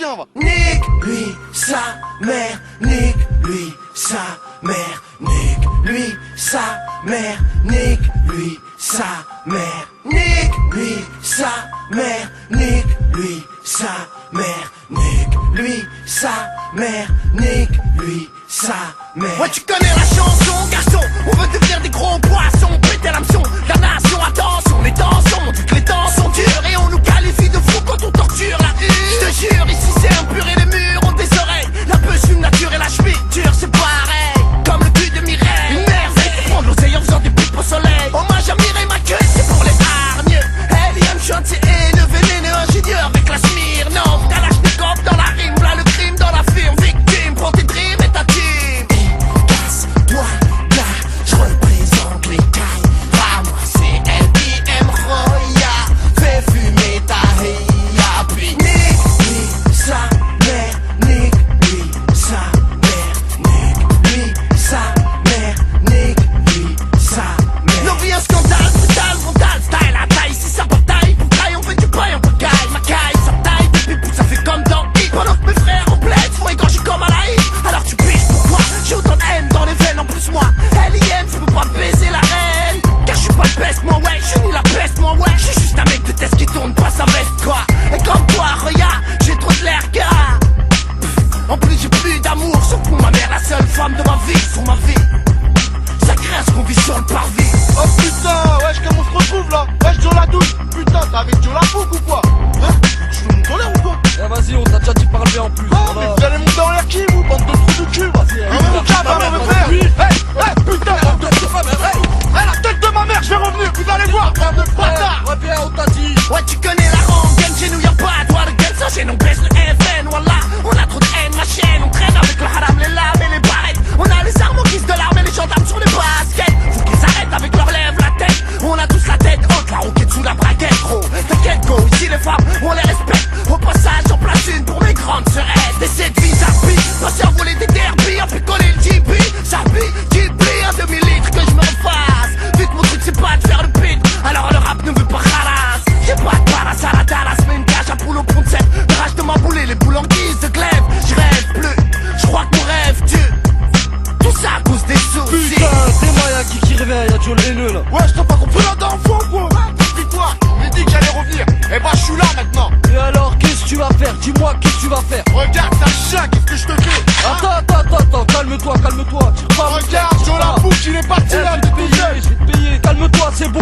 viens, on va. Nique lui sa mère, nique lui sa mère, nique lui sa mère, nique lui sa mère, nique lui sa mère, nique lui sa mère, nique lui sa mère, nique lui sa mère. Ouais, tu connais la chanson, garçon, on veut devenir des gros poissons, péter l'hameçon, la nation, attention, les tensions, on dit que les temps sont durs et on nous qualifie de fous quand on torture la une. Je te jure, ici c'est impur et les murs ont des oreilles, la peuse une nature et la cheville dure, c'est pareil, comme le cul de Mireille, une merveille pour prendre l'oseille en faisant des pipes au soleil. Hommage à Mireille, ma queue, c'est pour les hargneux. Eliam chantier haineux, vénéneux, ingénieur avec la Smirnoff, Kalachnikov dans la rime, là le crime dans la firme, victime, prends tes dreams et ta team. Casse-toi là, je représente les cailles. Ah, moi c'est LIM Roya, fais fumer ta ria, puis nique lui sa mère, nique lui sa mère, nique lui sa mère, nique lui sa mère. Nos vies un scandale, brutal, frontal, style à taille, si ça bataille, pour taille, on veut du paille, on peut caille, ma caille, ça taille, des pipous, ça fait comme dans Hit. Pendant que mes frères en plaident, font égorger comme à la Hit. Alors tu piges pourquoi j'ai autant de haine dans les veines, en plus moi, LIM, je peux pas baiser la reine, car je suis pas le best, moi ouais, je suis ni la peste, moi ouais, je suis juste un mec de test qui tourne pas sa veste, quoi. Et comme toi, regarde, j'ai trop de l'air, gars. En plus j'ai plus d'amour, sauf pour ma mère, la seule femme de ma vie, sur ma vie. Ça craint ce qu'on vit sur le parvis. Oh putain, wesh, comment on se retrouve là? Wesh, Joe la douche. Putain, t'es avec Joe la fougue ou quoi? Hein? Tu veux monter en l'air ou quoi? Eh vas-y, on t'a déjà dit parler en plus. Oh, mais vous allez monter en l'air qui, vous, bande de trous de cul? Vas-y, mon cap, hein, mon frère. Hey, putain, bande de trous de mère. Hey, la tête de ma mère, je vais revenir, vous allez voir, bande de bâtard. Ouais, bien, on t'a dit. Ouais, tu connais la rengaine, chez nous y'a pas de droit de gueule, sans gêne, on baisse le FN, voilà. On a trop de haine, ma chienne, on traîne avec le haram, les lames et les barrettes. On a les armes en guise de l'arme et les gendarmes sur les baskets. Faut qu'ils arrêtent avec leurs lèvres, la tête. On a tous la tête haute, la roquette sous la braquette, gros. T'inquiète, go, ici les femmes, on les respecte. Au passage, j'en place une pour mes grandes sœurettes. Et cette vie, ça plie, passer à voler des derbies, on fait coller le JP. Ça plie, JP, un demi-litre que je me refasse. Vu que mon truc c'est pas de faire le pit, alors le rap ne veut pas ralasse. J'ai pas de paras à la Dallas, mais une cage à poule au pont de sel. Le rage de ma boule et les boules en guise de glaive. Je rêve plus, je crois que mon rêve tue. Tout ça à cause des soucis. Putain, c'est moi, y'a qui réveille, y'a Joe le haineux là. Ouais, je t'ai pas compris là d'un fond quoi. Dis-toi, il m'a dit que j'allais revenir. Et bah, je suis là maintenant. Et alors, qu'est-ce que tu vas faire? Dis-moi, qu'est-ce que tu vas faire? Regarde, ta chien, qu'est-ce que je te fais? Attends, calme-toi, tire pas. Regarde, Joe la bouche, il est parti là, Je vais te payer, calme-toi, c'est bon.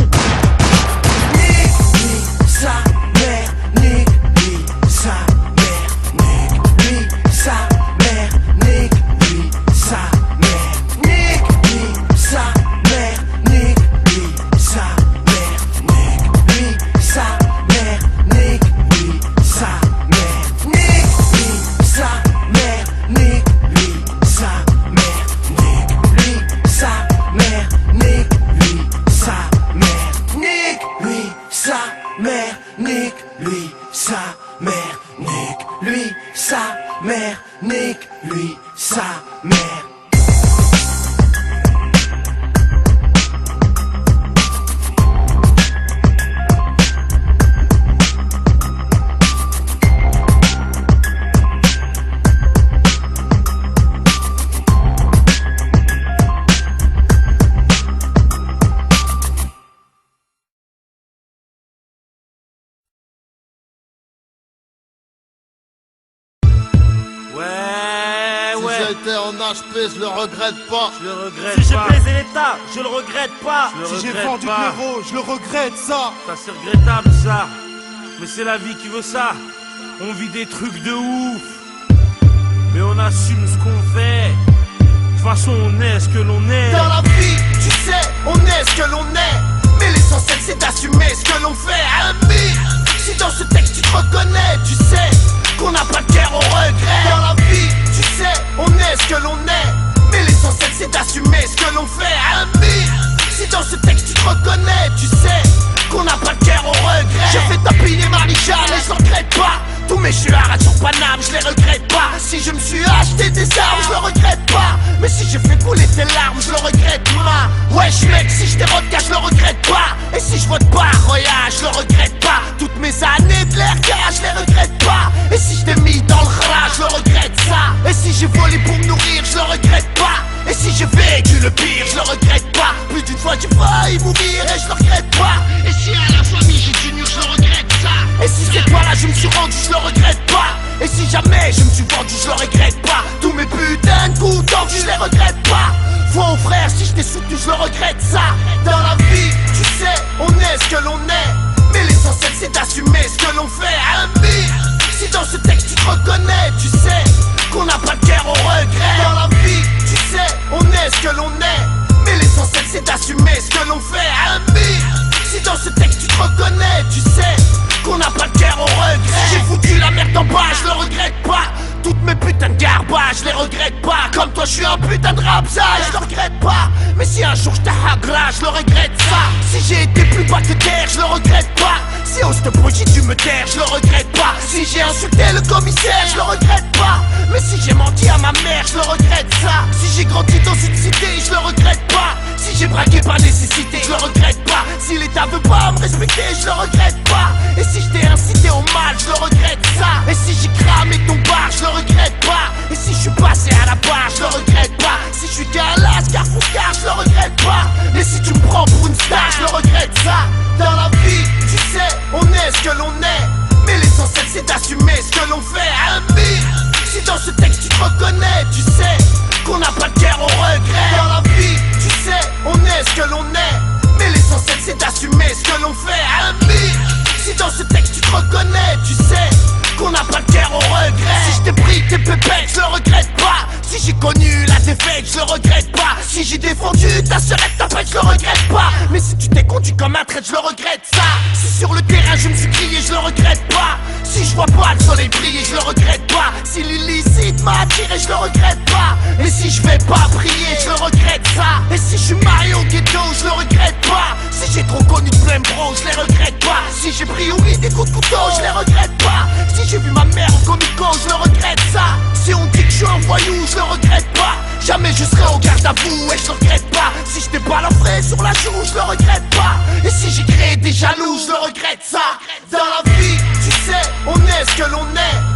Nique lui sa mère, nique lui sa mère, nique lui sa mère, nique lui sa mère, nique lui sa mère, nique lui sa mère, nique lui sa mère, nique lui sa mère, nique lui sa mère, nique lui sa mère, nique lui sa mère, nique lui sa mère, nique lui sa mère, nique lui sa mère, nique lui sa mère, nique lui sa mère. J'étais en HP, je le regrette pas. Je le regrette Si j'ai pas. baisé l'État, je le regrette pas. Je le Si j'ai regrette vendu de pas. l'euro, je le regrette ça. Ça c'est regrettable ça. Mais c'est la vie qui veut ça. On vit des trucs de ouf. Mais on assume ce qu'on fait. De toute façon on est ce que l'on est. Dans la vie, tu sais, on est ce que l'on est. Mais l'essentiel c'est d'assumer ce que l'on fait. Ami, si dans ce texte tu te reconnais, tu sais qu'on n'a pas de guerre au regret. Dans la vie, tu sais, on est ce que l'on est. Mais l'essentiel c'est d'assumer ce que l'on fait. Ami, si dans ce texte tu te reconnais, tu sais qu'on n'a pas de guerre au regret. J'ai fait tapiner Marie-Jeanne et je le regrette pas. Tous mes chuards sur Paname, je les regrette pas. Si je me suis acheté des armes, je le regrette pas. Mais si j'ai fait couler tes larmes, je le regrette pas. Wesh mec, si je dérote, je le regrette pas. Et si je vote pas, Roya, je le regrette pas. Toutes mes années de l'air, je les regrette pas. Et si je t'ai mis dans le je le regrette pas. Et si jamais je me suis vendu, je le regrette pas. Tous mes putains de coups tendus, je les regrette pas. Foi aux frères, si je t'ai soutenu, je le regrette ça. Dans la vie, tu sais, on est ce que l'on est. Mais l'essentiel c'est d'assumer ce que l'on fait. Ami, si dans ce texte tu te reconnais, tu sais qu'on n'a pas de guerre au regret. Dans la vie, tu sais, on est ce que l'on est. Mais l'essentiel c'est d'assumer ce que l'on fait. Ami, si dans ce texte tu te reconnais, tu sais qu'on n'a pas de guerre au regret. J'ai foutu la merde en bas, je le regrette pas. Toutes mes putains de garbage, je les regrette pas. Comme toi je suis un putain de rapsa, je le regrette pas. Mais si un jour je t'agra, je le regrette ça. Si j'ai été plus bas que terre, je le regrette pas. Si au stop j'ai dû me taire, je le regrette pas. Si j'ai insulté le commissaire, je le regrette pas. Mais si j'ai menti à ma mère, je le regrette ça. Si j'ai grandi dans une cité, je le regrette pas. Si j'ai braqué par nécessité, je le regrette pas. Si l'État veut pas me respecter, je le regrette pas. Et si je t'ai incité au mal, je le regrette ça. Et si j'ai cramé ton bar, je le regrette pas. Et si je suis passé à la barre, je le regrette pas. Si je suis qu'un lascar foucard, je le regrette pas. Mais si tu me prends pour une star, je le regrette ça. Dans la vie, tu sais, on est ce que l'on est. Mais l'essentiel c'est d'assumer ce que l'on fait. Ami, si dans ce texte tu te reconnais, tu sais qu'on n'a pas de guerre au regret. Dans la vie, tu sais, on est ce que l'on est. Mais l'essentiel c'est d'assumer ce que l'on fait. Ami, si dans ce texte tu te reconnais, tu sais qu'on n'a pas de guerre au regret. Si je t'ai pris tes pépettes, je le regrette pas. Si j'ai connu la défaite, je le regrette pas. Si j'ai défendu ta sœurette, ta pète, je le regrette pas. Mais si tu t'es conduit comme un traître, je le regrette ça. Si sur le terrain je me suis crié, je le regrette pas. Si je vois pas le soleil briller, je le regrette pas. Si l'illicite m'a attiré, je le regrette pas. Et si je vais pas prier, je le regrette ça. Et si je suis marié au ghetto, je le regrette pas. Si j'ai trop connu de blême bro, je les regrette pas. Si j'ai pris au des coups de couteau, je les regrette pas. Si j'ai vu ma mère au comico, je le regrette ça. Si on dit que je suis un voyou, je le regrette pas. Jamais je serai au garde à vous et je le regrette pas. Si je t'ai pas la fraie sur la joue, je le regrette pas. Et si j'ai créé des jaloux, je le regrette ça. Dans la vie, tu sais, on est ce que l'on est.